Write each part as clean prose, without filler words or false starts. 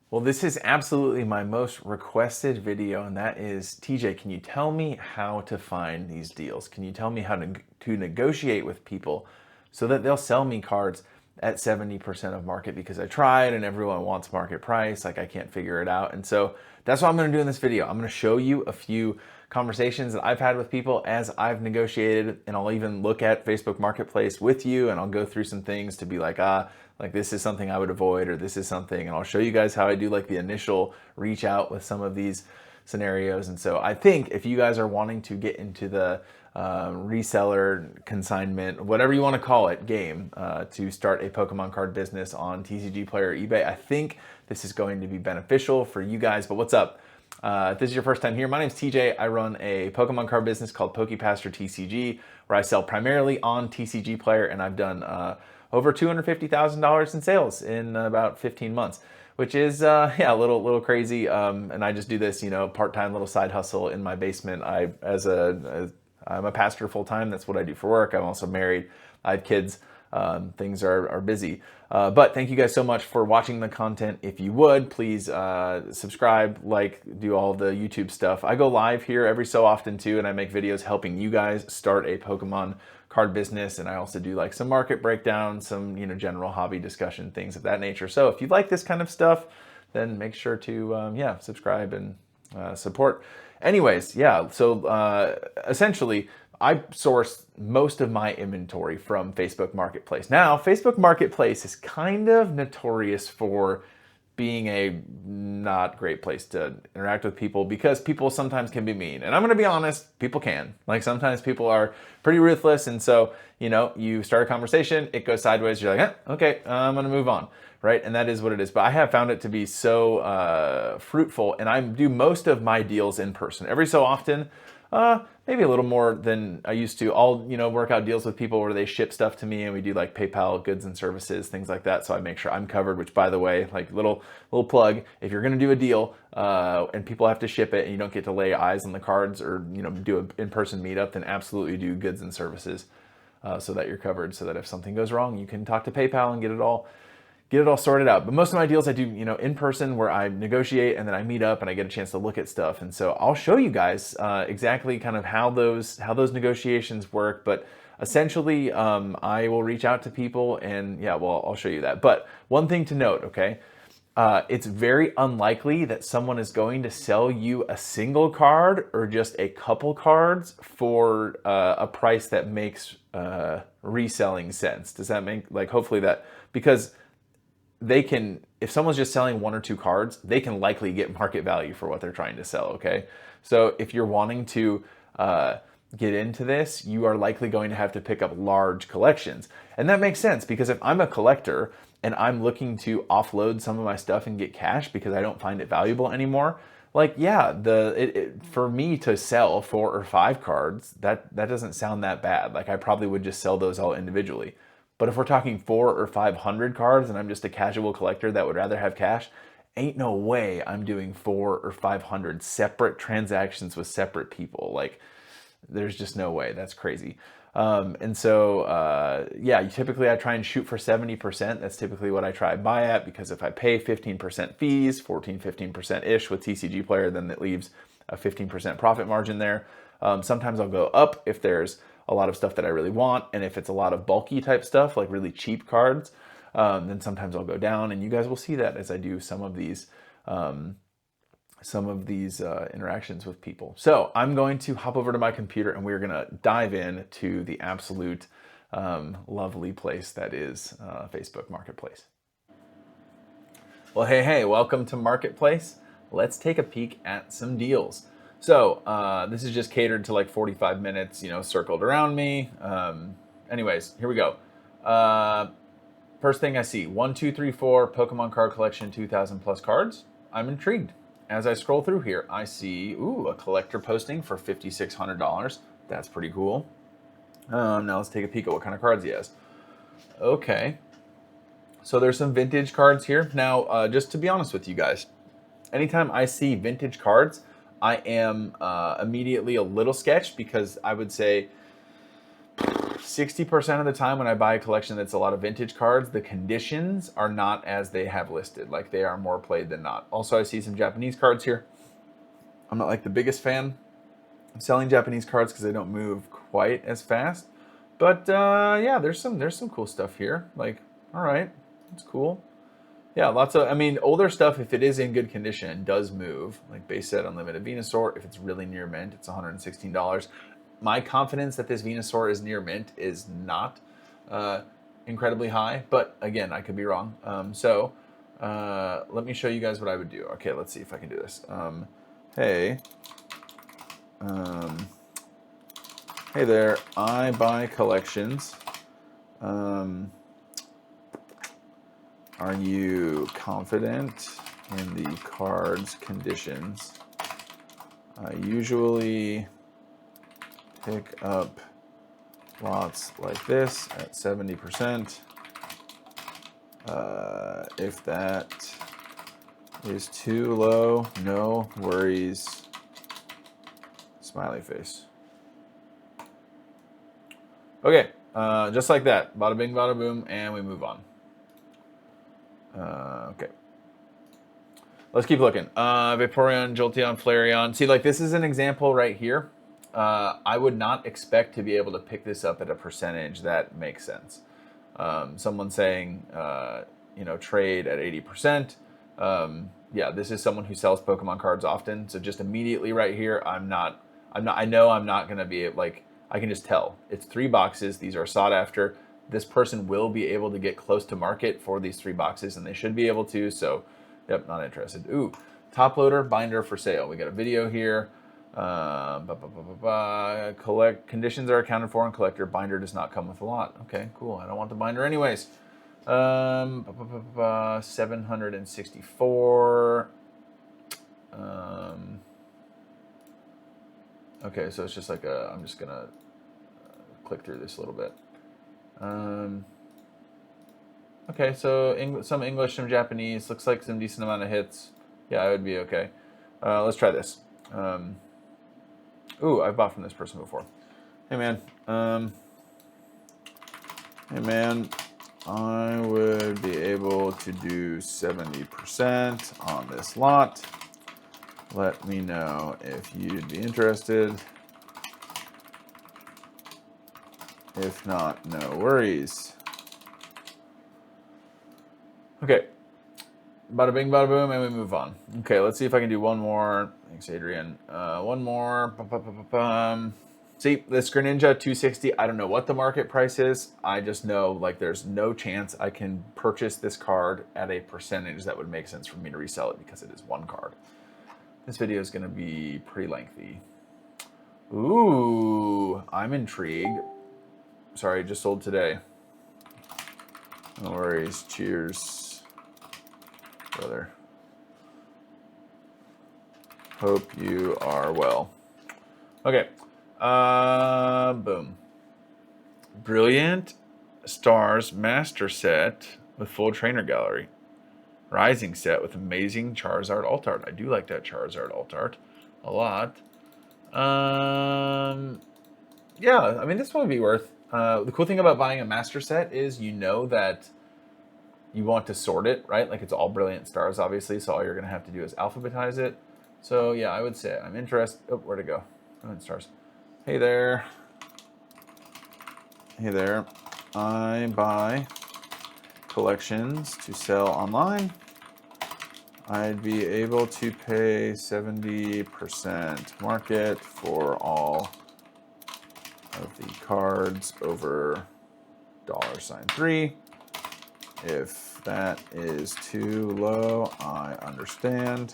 Well, this is absolutely my most requested video, and that is, TJ, can you tell me how to find these deals? Can you tell me how to negotiate with people so that they'll sell me cards at 70% of market? Because I tried and everyone wants market price, like I can't figure it out. And so that's what I'm gonna do in this video. I'm gonna show you a few conversations that I've had with people as I've negotiated, and I'll even look at Facebook Marketplace with you, and I'll go through some things to be like this is something I would avoid, or this is something, and I'll show you guys how I do like the initial reach out with some of these scenarios. And so I think if you guys are wanting to get into the reseller, consignment, whatever you want to call it, game to start a Pokemon card business on TCGPlayer, eBay, I think this is going to be beneficial for you guys. But what's up? If this is your first time here, my name is TJ. I run a Pokemon card business called PokePaster TCG, where I sell primarily on TCGPlayer, and I've done over $250,000 in sales in about 15 months, which is yeah, a little crazy. And I just do this, part-time little side hustle in my basement. I'm a pastor full time. That's what I do for work. I'm also married. I have kids. Things are busy. But thank you guys so much for watching the content. If you would, please subscribe, do all the YouTube stuff. I go live here every so often too, and I make videos helping you guys start a Pokemon card business. And I also do like some market breakdown, some general hobby discussion, things of that nature. So if you like this kind of stuff, then make sure to yeah, subscribe and support. Anyways, yeah, so essentially I source most of my inventory from Facebook Marketplace. Now, Facebook Marketplace is kind of notorious for being a not great place to interact with people, because people sometimes can be mean. And I'm gonna be honest, people can. Like, sometimes people are pretty ruthless, and so, you start a conversation, it goes sideways, you're like, okay, I'm gonna move on, right? And that is what it is. But I have found it to be so fruitful, and I do most of my deals in person. Every so often, maybe a little more than I used to, I'll, work out deals with people where they ship stuff to me, and we do like PayPal goods and services, things like that. So I make sure I'm covered, which, by the way, like little plug, if you're going to do a deal, and people have to ship it and you don't get to lay eyes on the cards, or, do an in-person meetup, then absolutely do goods and services, so that you're covered, so that if something goes wrong, you can talk to PayPal and get it all sorted out. But most of my deals I do, in person, where I negotiate and then I meet up and I get a chance to look at stuff. And so I'll show you guys exactly kind of how those negotiations work. But essentially, I will reach out to people, and yeah, well, I'll show you that. But one thing to note, okay, it's very unlikely that someone is going to sell you a single card or just a couple cards for a price that makes reselling sense. Does that make, hopefully that, because they can, if someone's just selling one or two cards, they can likely get market value for what they're trying to sell, okay? So if you're wanting to get into this, you are likely going to have to pick up large collections. And that makes sense, because if I'm a collector and I'm looking to offload some of my stuff and get cash because I don't find it valuable anymore, yeah, for me to sell 4 or 5 cards, that doesn't sound that bad. Like, I probably would just sell those all individually. But if we're talking 400 or 500 cards and I'm just a casual collector that would rather have cash, ain't no way I'm doing 400 or 500 separate transactions with separate people. Like, there's just no way. That's crazy. And so, yeah, typically I try and shoot for 70%. That's typically what I try to buy at, because if I pay 15% fees, 15%-ish with TCGPlayer, then that leaves a 15% profit margin there. Sometimes I'll go up if there's a lot of stuff that I really want, and if it's a lot of bulky type stuff, like really cheap cards, then sometimes I'll go down, and you guys will see that as I do some of these interactions with people. So I'm going to hop over to my computer, and we're gonna dive in to the absolute lovely place that is Facebook Marketplace. Well, hey, welcome to Marketplace. Let's take a peek at some deals. So this is just catered to like 45 minutes, circled around me. Anyways, here we go. First thing I see, 1, 2, 3, 4 Pokemon card collection, 2,000 plus cards. I'm intrigued. As I scroll through here, I see, a collector posting for $5,600. That's pretty cool. Now let's take a peek at what kind of cards he has. Okay. So there's some vintage cards here. Now, just to be honest with you guys, anytime I see vintage cards, I am immediately a little sketched, because I would say 60% of the time when I buy a collection that's a lot of vintage cards, the conditions are not as they have listed. Like, they are more played than not. Also, I see some Japanese cards here. I'm not like the biggest fan of selling Japanese cards because they don't move quite as fast. But yeah, there's some cool stuff here. Like, all right, that's cool. Yeah, lots of, I mean, older stuff, if it is in good condition, does move. Like base set Unlimited Venusaur, if it's really near mint, it's $116. My confidence that this Venusaur is near mint is not incredibly high, but again, I could be wrong. Let me show you guys what I would do. Okay, let's see if I can do this. Hey there, I buy collections. Are you confident in the card's conditions? I usually pick up lots like this at 70%. If that is too low, no worries. Smiley face. Okay, just like that. Bada bing, bada boom, and we move on. Okay. Let's keep looking. Vaporeon, Jolteon, Flareon. See, like, this is an example right here. I would not expect to be able to pick this up at a percentage that makes sense. Someone saying, you know, trade at 80%. Yeah, this is someone who sells Pokemon cards often. So just immediately right here, I know I'm not going to be, like, I can just tell. It's 3 boxes. These are sought after. This person will be able to get close to market for these 3 boxes, and they should be able to. So, yep, not interested. Ooh, top loader binder for sale. We got a video here. Collect conditions are accounted for in collector. Binder does not come with a lot. Okay, cool. I don't want the binder anyways. 764. Okay, so it's just like a. I'm just gonna click through this a little bit. Okay, so some English, some Japanese. Looks like some decent amount of hits. Yeah, I would be okay. Let's try this. Ooh, I've bought from this person before. Hey man, I would be able to do 70% on this lot. Let me know if you'd be interested. If not, no worries. Okay. Bada bing, bada boom, and we move on. Okay, let's see if I can do one more. Thanks, Adrian. One more. See, this Greninja 260, I don't know what the market price is. I just know, like, there's no chance I can purchase this card at a percentage that would make sense for me to resell it because it is one card. This video is going to be pretty lengthy. Ooh, I'm intrigued. Sorry, just sold today. No worries. Cheers, brother. Hope you are well. Okay. Boom. Brilliant Stars Master Set with full trainer gallery. Rising set with amazing Charizard alt art. I do like that Charizard alt art a lot. Yeah, I mean, this one would be worth. The cool thing about buying a master set is you know that you want to sort it, right? Like, it's all Brilliant Stars, obviously, so all you're going to have to do is alphabetize it. So, yeah, I would say I'm interested. Oh, where'd it go? Brilliant Stars. Hey there. Hey there. I buy collections to sell online. I'd be able to pay 70% market for all of the cards over $3. If that is too low, I understand.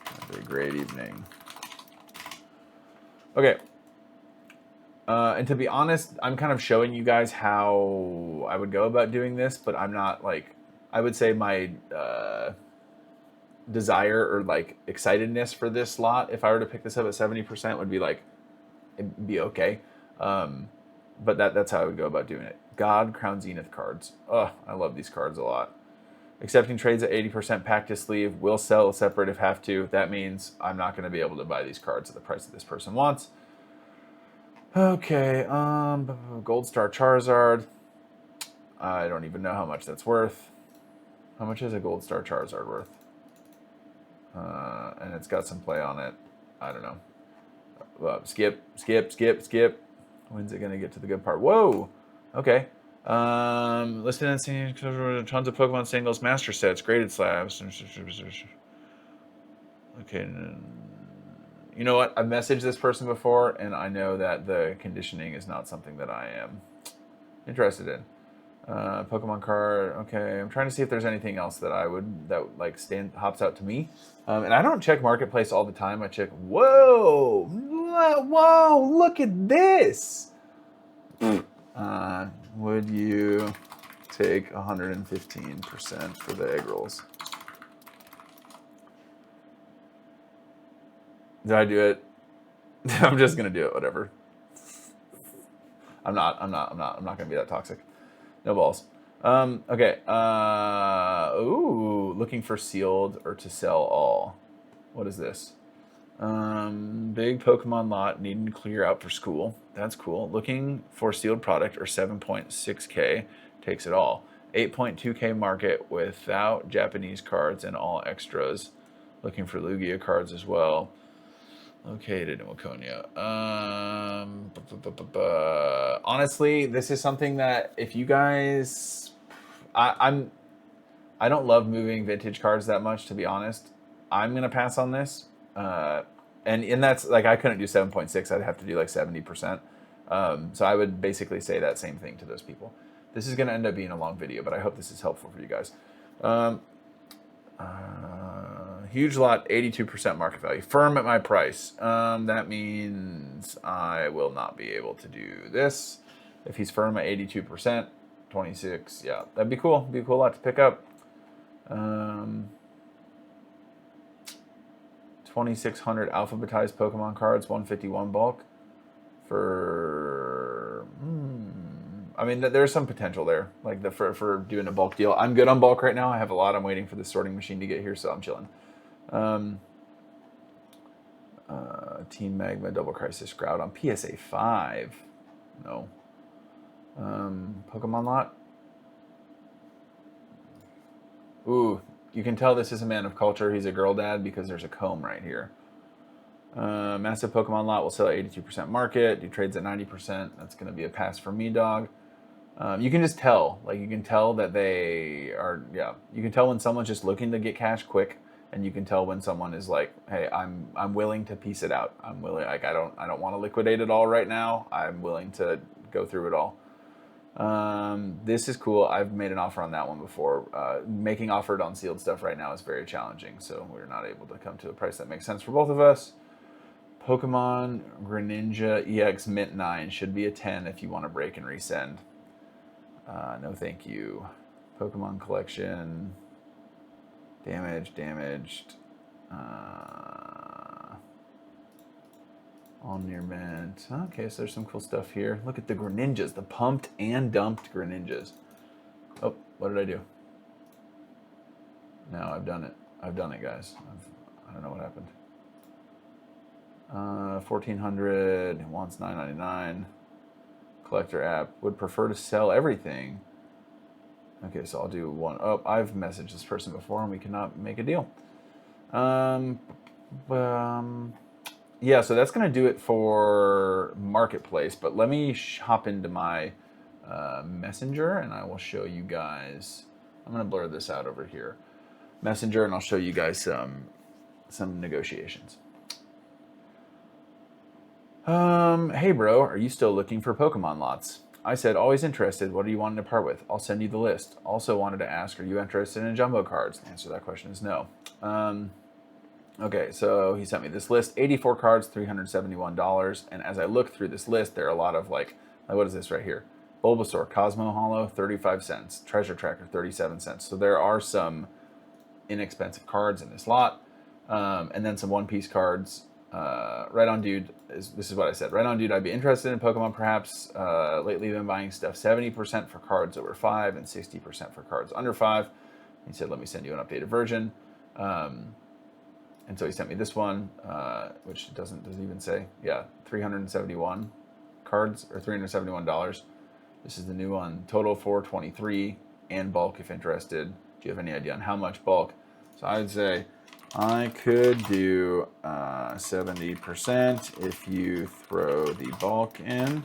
Have a great evening. Okay. And to be honest, I'm kind of showing you guys how I would go about doing this, but I'm not, like, I would say my desire or, like, excitedness for this lot, if I were to pick this up at 70%, would be like, it'd be okay. But that's how I would go about doing it. God, Crown Zenith cards. Oh, I love these cards a lot. Accepting trades at 80% pack to sleeve. Will sell separate if have to. That means I'm not going to be able to buy these cards at the price that this person wants. Okay, Gold Star Charizard. I don't even know how much that's worth. How much is a Gold Star Charizard worth? And it's got some play on it. I don't know. Skip. When's it gonna get to the good part? Whoa. Okay. Listed and seen tons of Pokemon singles, master sets, graded slabs. Okay. You know what? I've messaged this person before, and I know that the conditioning is not something that I am interested in. Pokemon card. Okay, I'm trying to see if there's anything else that like hops out to me. And I don't check Marketplace all the time. I check. Whoa, whoa! Look at this. Would you take 115% for the egg rolls? Did I do it? I'm just gonna do it. Whatever. I'm not gonna be that toxic. No balls. Okay. Ooh, looking for sealed or to sell all. What is this? Big Pokemon lot needing to clear out for school. That's cool. Looking for sealed product or 7.6K takes it all. 8.2K market without Japanese cards and all extras. Looking for Lugia cards as well. Located in Waconia. Honestly, this is something that if you guys, I don't love moving vintage cards that much, to be honest. I'm gonna pass on this, and that's like I couldn't do 7.6. I'd have to do like 70%. So I would basically say that same thing to those people. This is gonna end up being a long video, but I hope this is helpful for you guys. Huge lot, 82% market value. Firm at my price. That means I will not be able to do this. If he's firm at 82%, 26, yeah, that'd be cool. Be a cool lot to pick up. 2,600 alphabetized Pokemon cards, 151 bulk. For, I mean, there's some potential there, like for doing a bulk deal. I'm good on bulk right now. I have a lot. I'm waiting for the sorting machine to get here, so I'm chilling. Team Magma Double Crisis Grout on PSA 5. No. Pokemon lot. Ooh, you can tell this is a man of culture. He's a girl dad because there's a comb right here. Massive Pokemon lot will sell at 82% market. Do trades at 90%. That's going to be a pass for me, dog. You can just tell. Like, you can tell that they are, yeah. You can tell when someone's just looking to get cash quick, and you can tell when someone is like, hey, I'm willing to piece it out. I'm willing, like, I don't want to liquidate it all right now. I'm willing to go through it all. This is cool. I've made an offer on that one before. Making offered on sealed stuff right now is very challenging, so we're not able to come to a price that makes sense for both of us. Pokemon Greninja EX Mint 9 should be a 10 if you want to break and resend. No thank you. Pokemon collection. Damaged. All near mint. Okay, so there's some cool stuff here. Look at the Greninjas, the pumped and dumped Greninjas. Oh, what did I do? No, I've done it. I've done it, guys. I don't know what happened. 1,400, wants 9.99. Collector app, would prefer to sell everything. Okay, so I'll do one. Oh, I've messaged this person before and we cannot make a deal. Yeah, so that's going to do it for Marketplace, but let me hop into my Messenger and I will show you guys. I'm going to blur this out over here. Messenger, and I'll show you guys some negotiations. Hey bro, are you still looking for Pokemon lots? I said, always interested. What are you wanting to part with? I'll send you the list. Also wanted to ask, are you interested in jumbo cards? The answer to that question is no. Okay, so he sent me this list, 84 cards, $371. And as I look through this list, there are a lot of like what is this right here? Bulbasaur, Cosmo Hollow, 35 cents. Treasure Tracker, 37 cents. So there are some inexpensive cards in this lot. And then some One Piece cards. Right on Dude, this is what I said. Right on Dude, I'd be interested in Pokemon perhaps. Lately been buying stuff 70% for cards over 5 and 60% for cards under 5. He said, let me send you an updated version. And so he sent me this one, which doesn't even say. Yeah, 371. cards, or $371. This is the new one. Total $423 and bulk if interested. Do you have any idea on how much bulk? So I would say I could do 70% if you throw the bulk in.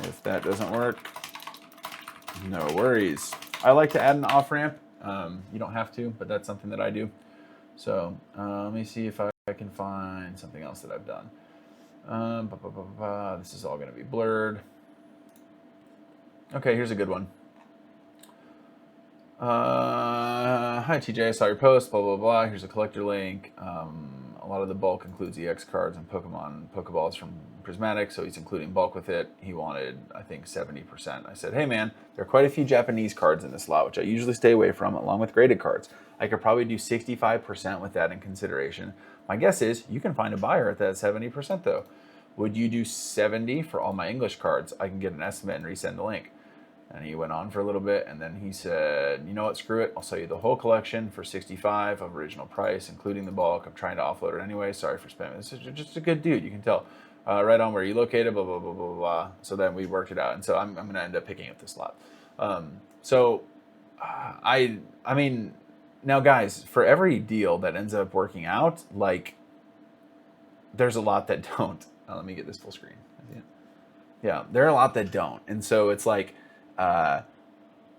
If that doesn't work, no worries. I like to add an off ramp. You don't have to, but that's something that I do. So let me see if I can find something else that I've done. This is all going to be blurred. Okay, here's a good one. Hi TJ, I saw your post, blah, blah, blah. Here's a collector link. A lot of the bulk includes EX cards and Pokemon Pokeballs from Prismatic, so he's including bulk with it. He wanted, I think, 70%. I said, hey man, there are quite a few Japanese cards in this lot, which I usually stay away from, along with graded cards. I could probably do 65% with that in consideration. My guess is you can find a buyer at that 70% though. Would you do 70 for all my English cards? I can get an estimate and resend the link. And he went on for a little bit, and then he said, you know what, screw it. I'll sell you the whole collection for 65 of original price, including the bulk. I'm trying to offload it anyway. Sorry for spamming. This is just a good dude. You can tell. Right on where you located, blah, blah, blah, blah, blah. So then we worked it out. And so I'm going to end up picking up this lot. I mean, now guys, for every deal that ends up working out, like, there's a lot that don't. Let me get this full screen. Yeah, there are a lot that don't. And so it's like,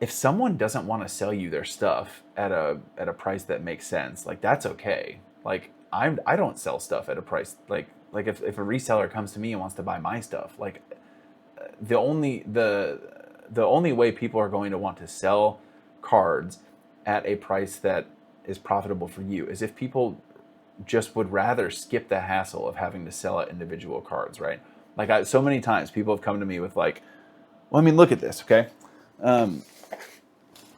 if someone doesn't want to sell you their stuff at a price that makes sense, like, that's okay. Like, I don't sell stuff at a price like if a reseller comes to me and wants to buy my stuff, like, the only way people are going to want to sell cards at a price that is profitable for you is if people just would rather skip the hassle of having to sell at individual cards, right? Like, so many times people have come to me with like, well, I mean, look at this, okay?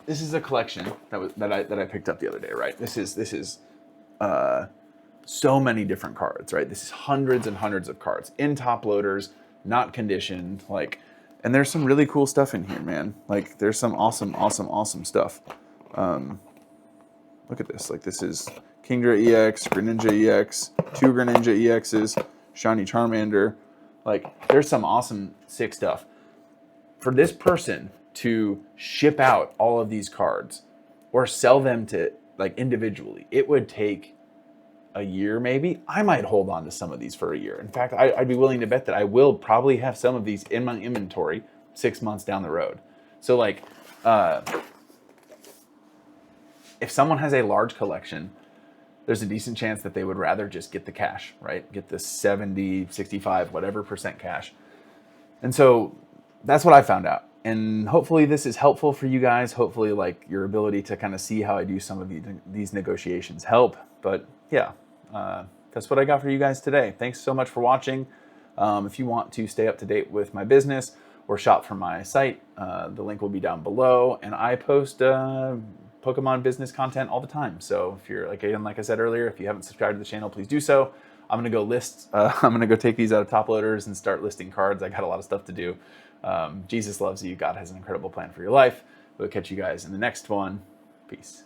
This is a collection that I picked up the other day, right? This is so many different cards, right? This is hundreds and hundreds of cards in top loaders, not conditioned, like, and there's some really cool stuff in here, man. Like, there's some awesome stuff. Look at this. Like, this is Kingdra EX, Greninja EX, 2 Greninja EXs, Shiny Charmander. Like, there's some awesome, sick stuff. For this person to ship out all of these cards or sell them to, like, individually, it would take a year maybe. I might hold on to some of these for a year. In fact, I'd be willing to bet that I will probably have some of these in my inventory 6 months down the road. So, like, if someone has a large collection, there's a decent chance that they would rather just get the cash, right? Get the 70, 65, whatever % cash. And so that's what I found out. And hopefully this is helpful for you guys. Hopefully, like, your ability to kind of see how I do some of these negotiations help. But yeah, that's what I got for you guys today. Thanks so much for watching. If you want to stay up to date with my business or shop from my site, the link will be down below. And I post Pokemon business content all the time. So if you're, like I said earlier, if you haven't subscribed to the channel, please do so. I'm gonna go I'm gonna go take these out of top loaders and start listing cards. I got a lot of stuff to do. Jesus loves you. God has an incredible plan for your life. We'll catch you guys in the next one. Peace.